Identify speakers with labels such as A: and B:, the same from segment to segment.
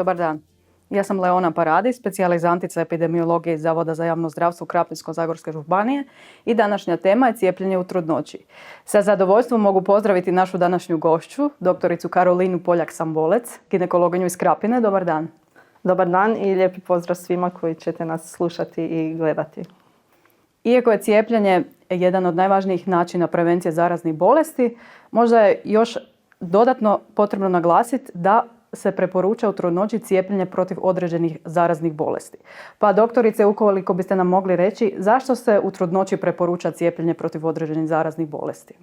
A: Dobar dan. Ja sam Leona Paradis, specijalizantica epidemiologije iz Zavoda za javno zdravstvo Krapinsko-zagorske županije i današnja tema je cijepljenje u trudnoći. Sa zadovoljstvom mogu pozdraviti našu današnju gošću, doktoricu Karolinu Poljak-Sambolec, ginekologinju iz Krapine. Dobar dan.
B: Dobar dan i lijepi pozdrav svima koji ćete nas slušati i gledati.
A: Iako je cijepljenje jedan od najvažnijih načina prevencije zaraznih bolesti, možda je još dodatno potrebno naglasiti da se preporuča u trudnoći cijepljenje protiv određenih zaraznih bolesti. Pa doktorice, ukoliko biste nam mogli reći zašto se u trudnoći preporuča cijepljenje protiv određenih zaraznih bolesti?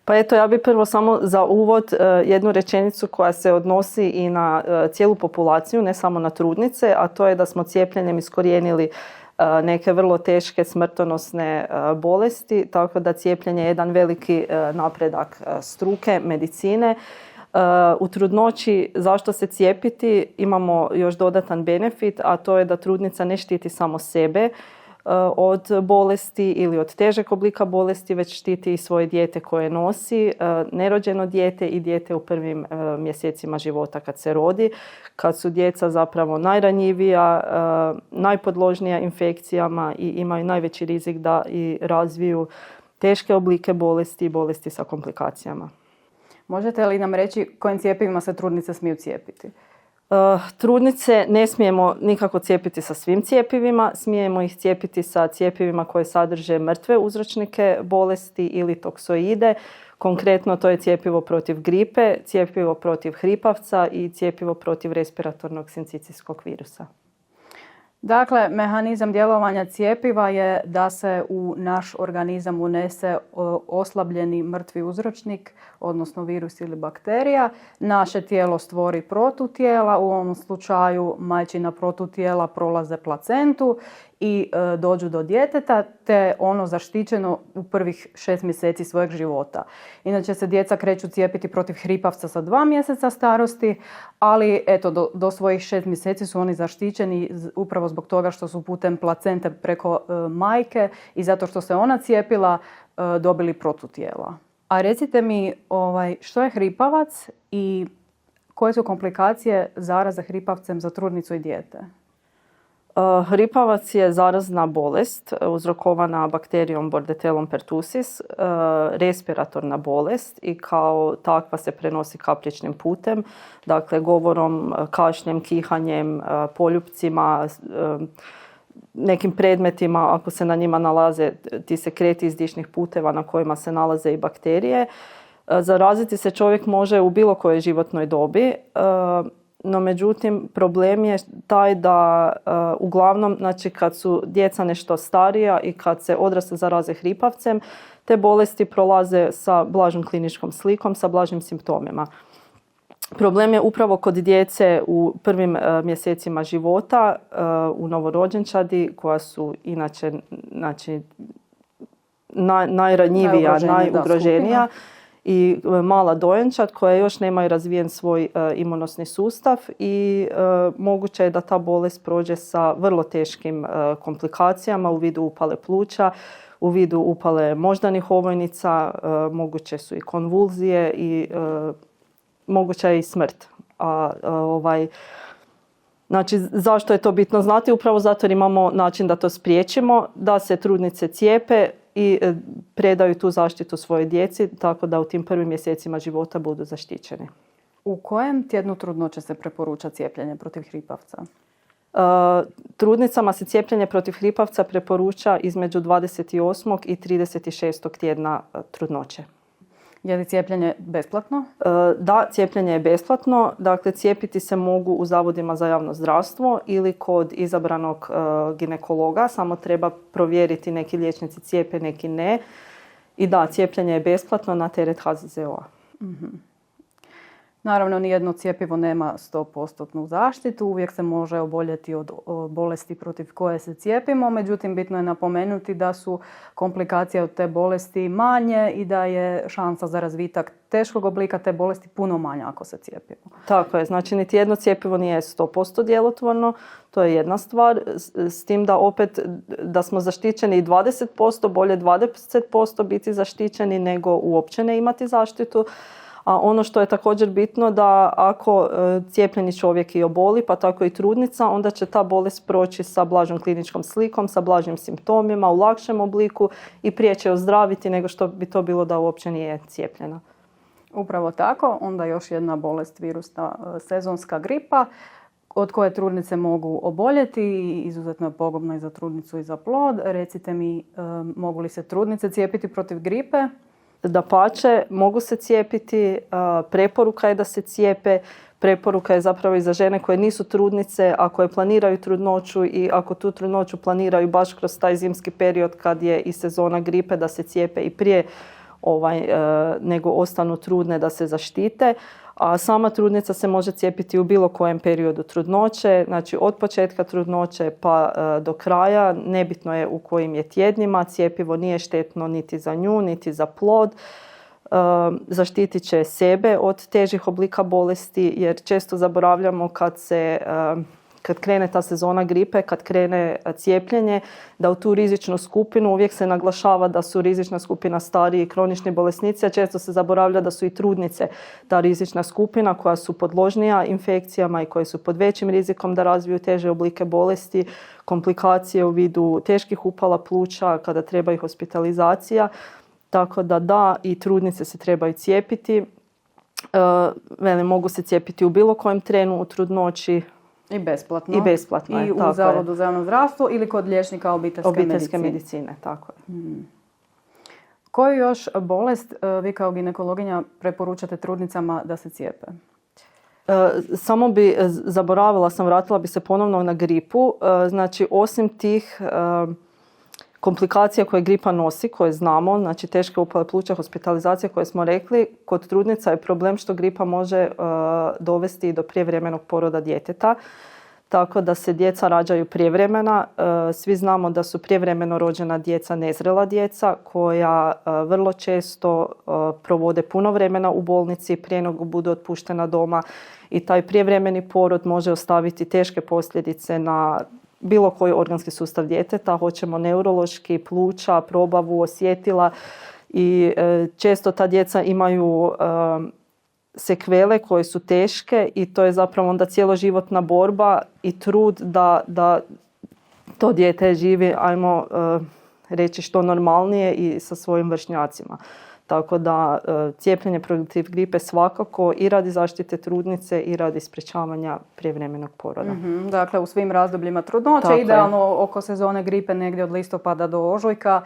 B: Pa eto, ja bih prvo samo za uvod jednu rečenicu koja se odnosi i na cijelu populaciju, ne samo na trudnice, a to je da smo cijepljenjem iskorijenili neke vrlo teške smrtonosne bolesti, tako da cijepljenje je jedan veliki napredak struke, medicine. U trudnoći zašto se cijepiti imamo još dodatan benefit, a to je da trudnica ne štiti samo sebe od bolesti ili od težeg oblika bolesti, već štiti i svoje dijete koje nosi, nerođeno dijete i dijete u prvim mjesecima života kad se rodi, kad su djeca zapravo najranjivija, najpodložnija infekcijama i imaju najveći rizik da i razviju teške oblike bolesti i bolesti sa komplikacijama.
A: Možete li nam reći kojim cjepivima se trudnice smiju cijepiti?
B: Trudnice ne smijemo nikako cijepiti sa svim cjepivima, smijemo ih cijepiti sa cjepivima koje sadrže mrtve uzročnike bolesti ili toksoide. Konkretno to je cjepivo protiv gripe, cjepivo protiv hripavca i cjepivo protiv respiratornog sincicijskog virusa.
A: Dakle, mehanizam djelovanja cjepiva je da se u naš organizam unese oslabljeni mrtvi uzročnik, odnosno virus ili bakterija. Naše tijelo stvori protutijela, u ovom slučaju majčina protutijela prolaze placentu i dođu do djeteta, te ono zaštićeno u prvih 6 mjeseci svojeg života. Inače se djeca kreću cijepiti protiv hripavca sa 2 mjeseca starosti, ali eto, do svojih 6 mjeseci su oni zaštićeni upravo zbog toga što su putem placente preko majke i zato što se ona cijepila dobili protutijela. A recite mi što je hripavac i koje su komplikacije zaraze hripavcem za trudnicu i dijete?
B: Hripavac je zarazna bolest uzrokovana bakterijom Bordetellom pertussis, respiratorna bolest i kao takva se prenosi kapljičnim putem, dakle govorom, kašljem, kihanjem, poljupcima, nekim predmetima ako se na njima nalaze ti sekreti iz dišnih puteva na kojima se nalaze i bakterije. Zaraziti se čovjek može u bilo kojoj životnoj dobi. No međutim, problem je taj da uglavnom, znači kad su djeca nešto starija i kad se odrasli zaraze hripavcem, te bolesti prolaze sa blažom kliničkom slikom, sa blažim simptomima. Problem je upravo kod djece u prvim mjesecima života, u novorođenčadi koja su inače najranjivija, najugroženija. I mala dojenčad koja još nemaju razvijen svoj imunosni sustav i moguće je da ta bolest prođe sa vrlo teškim komplikacijama u vidu upale pluća, u vidu upale moždanih ovojnica, moguće su i konvulzije i moguća je i smrt. Znači, zašto je to bitno znati? Upravo zato jer imamo način da to spriječimo, da se trudnice cijepe i predaju tu zaštitu svojoj djeci, tako da u tim prvim mjesecima života budu zaštićeni.
A: U kojem tjednu trudnoće se preporuča cijepljenje protiv hripavca?
B: Trudnicama se cijepljenje protiv hripavca preporuča između 28. i 36. tjedna trudnoće.
A: Je li cijepljenje besplatno?
B: Da, cijepljenje je besplatno. Dakle, cijepiti se mogu u zavodima za javno zdravstvo ili kod izabranog ginekologa. Samo treba provjeriti, neki liječnici cijepe, neki ne. I da, cijepljenje je besplatno na teret HZZO-a.
A: Mm-hmm. Naravno, nijedno cjepivo nema 100% zaštitu. Uvijek se može oboljeti od bolesti protiv koje se cijepimo. Međutim, bitno je napomenuti da su komplikacije od te bolesti manje i da je šansa za razvitak teškog oblika te bolesti puno manja ako se cijepimo.
B: Tako je. Znači, niti jedno cjepivo nije 100% djelotvorno. To je jedna stvar. S tim da opet da smo zaštićeni i 20%, bolje 20% biti zaštićeni nego uopće ne imati zaštitu. A ono što je također bitno da ako cijepljeni čovjek i oboli, pa tako i trudnica, onda će ta bolest proći sa blažom kliničkom slikom, sa blažim simptomima, u lakšem obliku i prije će ozdraviti nego što bi to bilo da uopće nije cijepljena.
A: Upravo tako. Onda još jedna bolest, virusna sezonska gripa, od koje trudnice mogu oboljeti i izuzetno je pogubna i za trudnicu i za plod. Recite mi, mogu li se trudnice cijepiti protiv gripe?
B: Dapače, mogu se cijepiti, preporuka je da se cijepe, preporuka je zapravo i za žene koje nisu trudnice, a koje planiraju trudnoću i ako tu trudnoću planiraju baš kroz taj zimski period kad je i sezona gripe, da se cijepe i prije nego ostanu trudne, da se zaštite. A sama trudnica se može cijepiti u bilo kojem periodu trudnoće, znači od početka trudnoće pa do kraja, nebitno je u kojim je tjednima, cjepivo nije štetno niti za nju, niti za plod. Zaštitit će sebe od težih oblika bolesti, jer često zaboravljamo kad krene ta sezona gripe, kad krene cijepljenje, da u tu rizičnu skupinu uvijek se naglašava da su rizična skupina stariji i kronični bolesnici, a često se zaboravlja da su i trudnice ta rizična skupina koja su podložnija infekcijama i koje su pod većim rizikom da razviju teže oblike bolesti, komplikacije u vidu teških upala pluća kada treba i hospitalizacija. Tako da, i trudnice se trebaju cijepiti. Mogu se cijepiti u bilo kojem trenu u trudnoći.
A: I besplatno.
B: I besplatno je,
A: I u Zavodu za javno zdravstvo ili kod liječnika obiteljske
B: medicine. Tako je.
A: Koju još bolest vi kao ginekologinja preporučate trudnicama da se cijepe?
B: Samo vratila bi se ponovno na gripu. Znači, osim tih komplikacija koje gripa nosi, koje znamo, znači teške upale pluća, hospitalizacija koje smo rekli, kod trudnica je problem što gripa može dovesti do prijevremenog poroda djeteta, tako da se djeca rađaju prijevremena. Svi znamo da su prijevremeno rođena djeca nezrela djeca koja vrlo često provode puno vremena u bolnici prije nego budu otpuštena doma i taj prijevremeni porod može ostaviti teške posljedice na bilo koji organski sustav djeteta, hoćemo neurološki, pluća, probavu, osjetila i često ta djeca imaju sekvele koje su teške i to je zapravo onda cjeloživotna borba i trud da to dijete živi, ajmo reći, što normalnije i sa svojim vršnjacima. Tako da cijepljenje protiv gripe svakako i radi zaštite trudnice i radi sprječavanja prijevremenog poroda.
A: Dakle, u svim razdobljima trudnoće, idealno oko sezone gripe negdje od listopada do ožujka.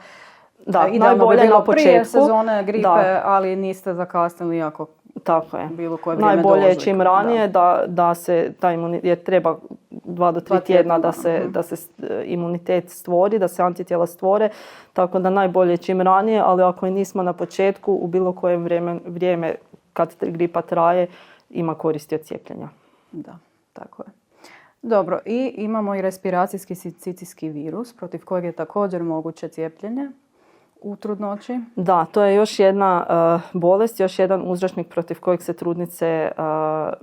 B: Da,
A: idealno bi bilo prije sezone gripe, ali niste zakasnili ako
B: tako je.
A: Bilo koje vrijeme
B: najbolje je
A: do
B: čim ranije da se taj imunitet treba 2 do 3 tjedna da se imunitet stvori, da se antitijela stvore, tako da najbolje je čim ranije, ali ako i nismo na početku, u bilo koje vrijeme kad gripa traje, ima koristi od cijepljenja.
A: Da, tako je. Dobro, i imamo i respiracijski sincicijski virus, protiv kojeg je također moguće cijepljenje u trudnoći.
B: Da, to je još jedna bolest, još jedan uzročnik protiv kojeg se trudnice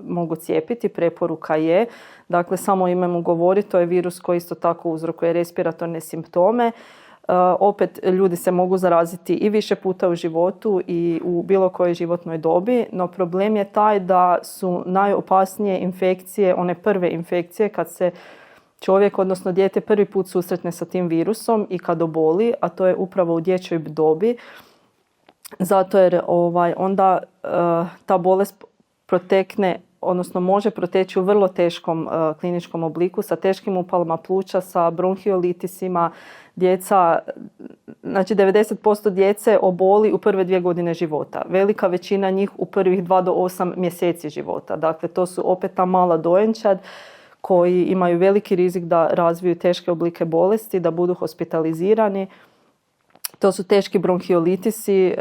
B: mogu cijepiti. Preporuka je, dakle samo ime mu govori, to je virus koji isto tako uzrokuje respiratorne simptome. Opet ljudi se mogu zaraziti i više puta u životu i u bilo kojoj životnoj dobi, no problem je taj da su najopasnije infekcije, one prve infekcije kad se čovjek, odnosno dijete, prvi put susretne sa tim virusom i kad oboli, a to je upravo u dječjoj dobi. Zato jer onda ta bolest protekne, odnosno može proteći u vrlo teškom kliničkom obliku sa teškim upalama pluća, sa bronhiolitisima. Djeca, znači 90% djece oboli u prve 2 godine života. Velika većina njih u prvih 2 do 8 mjeseci života. Dakle, to su opet ta mala dojenčad koji imaju veliki rizik da razviju teške oblike bolesti, da budu hospitalizirani. To su teški bronhiolitisi,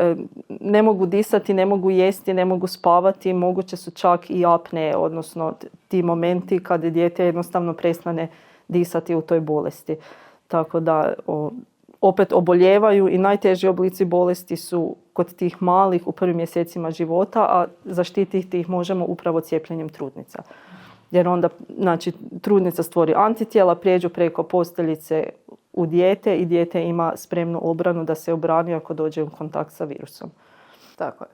B: ne mogu disati, ne mogu jesti, ne mogu spavati, moguće su čak i apne, odnosno ti momenti kada dijete jednostavno prestane disati u toj bolesti. Tako da opet oboljevaju i najteži oblici bolesti su kod tih malih u prvim mjesecima života, a zaštititi ih možemo upravo cijepljenjem trudnica. Jer onda, znači, trudnica stvori antitijela, prijeđu preko posteljice u dijete i dijete ima spremnu obranu da se obrani ako dođe u kontakt sa virusom.
A: Tako je.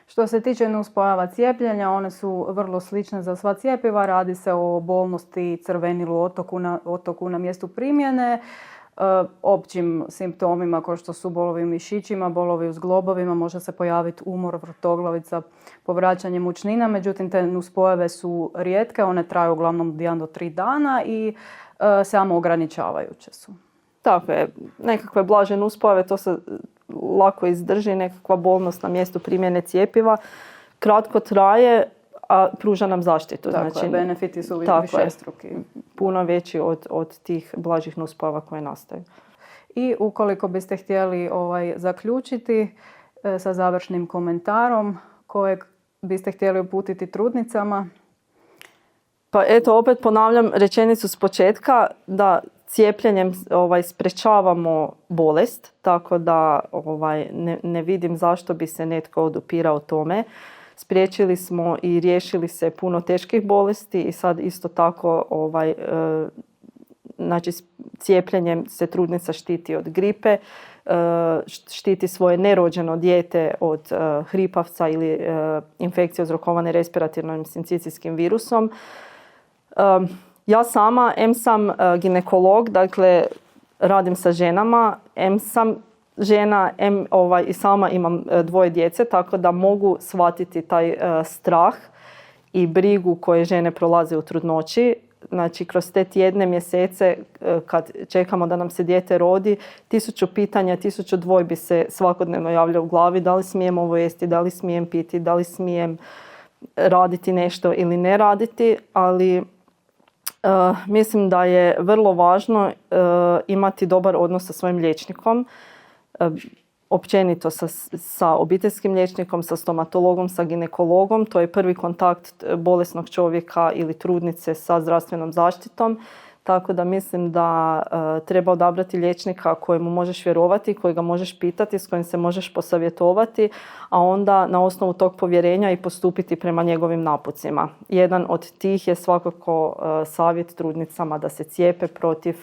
A: Što se tiče nuspojava cijepljenja, one su vrlo slične za sva cjepiva. Radi se o bolnosti, crvenilu, otoku na mjestu primjene, općim simptomima kao što su bolovi u mišićima, bolovi u zglobovima, može se pojaviti umor, vrtoglavica, povraćanje mučnina. Međutim, te nuspojave su rijetke, one traju uglavnom 1 do 3 dana i samo ograničavajuće su.
B: Tako je, nekakve blaže nuspojave, to se lako izdrži, nekakva bolnost na mjestu primjene cjepiva. Kratko traje, a pruža nam zaštitu.
A: Tako
B: znači,
A: je, benefiti su višestruki.
B: Puno veći od tih blažih nuspojava koje nastaju.
A: I ukoliko biste htjeli zaključiti sa završnim komentarom kojeg biste htjeli uputiti trudnicama?
B: Pa eto, opet ponavljam rečenicu s početka da cijepljenjem sprečavamo bolest, tako da ne vidim zašto bi se netko odupirao tome. Spriječili smo i riješili se puno teških bolesti i sad isto tako znači cijepljenjem se trudnica štiti od gripe, štiti svoje nerođeno dijete od hripavca ili infekcije uzrokovane respiratornim sincicijskim virusom. Ja sama, sam ginekolog, dakle radim sa ženama, sam žena, i sama imam 2 djece, tako da mogu shvatiti taj strah i brigu koje žene prolaze u trudnoći. Znači, kroz te tjedne, mjesece, kad čekamo da nam se dijete rodi, 1000 pitanja, 1000 dvojbi se svakodnevno javlja u glavi. Da li smijem ovo jesti, da li smijem piti, da li smijem raditi nešto ili ne raditi, ali mislim da je vrlo važno imati dobar odnos sa svojim liječnikom, općenito sa obiteljskim liječnikom, sa stomatologom, sa ginekologom. To je prvi kontakt bolesnog čovjeka ili trudnice sa zdravstvenom zaštitom. Tako da mislim da treba odabrati liječnika kojemu možeš vjerovati, kojega možeš pitati, s kojim se možeš posavjetovati, a onda na osnovu tog povjerenja i postupiti prema njegovim napucima. Jedan od tih je svakako savjet trudnicama da se cijepe protiv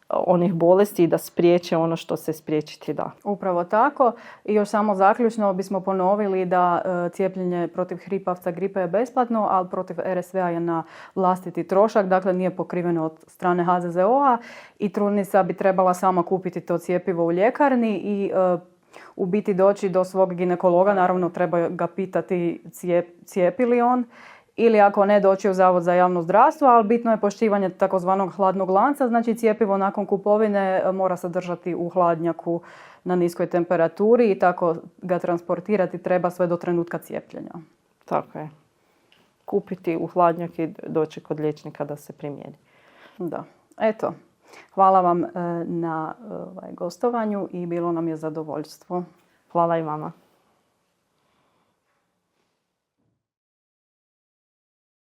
B: onih bolesti i da spriječe ono što se spriječiti da.
A: Upravo tako. I još samo zaključno bismo ponovili da cijepljenje protiv hripavca, gripe je besplatno, ali protiv RSV-a je na vlastiti trošak, dakle nije pokriveno od strane HZZO-a i trudnica bi trebala sama kupiti to cjepivo u ljekarni i u biti doći do svog ginekologa, naravno treba ga pitati cijepi li on. Ili ako ne, doći u Zavod za javno zdravstvo, ali bitno je poštivanje takozvanog hladnog lanca, znači cjepivo nakon kupovine mora se držati u hladnjaku na niskoj temperaturi i tako ga transportirati treba sve do trenutka cijepljenja.
B: Tako je. Kupiti u hladnjak i doći kod liječnika da se primjeni.
A: Da. Eto, hvala vam na gostovanju i bilo nam je zadovoljstvo.
B: Hvala i vama.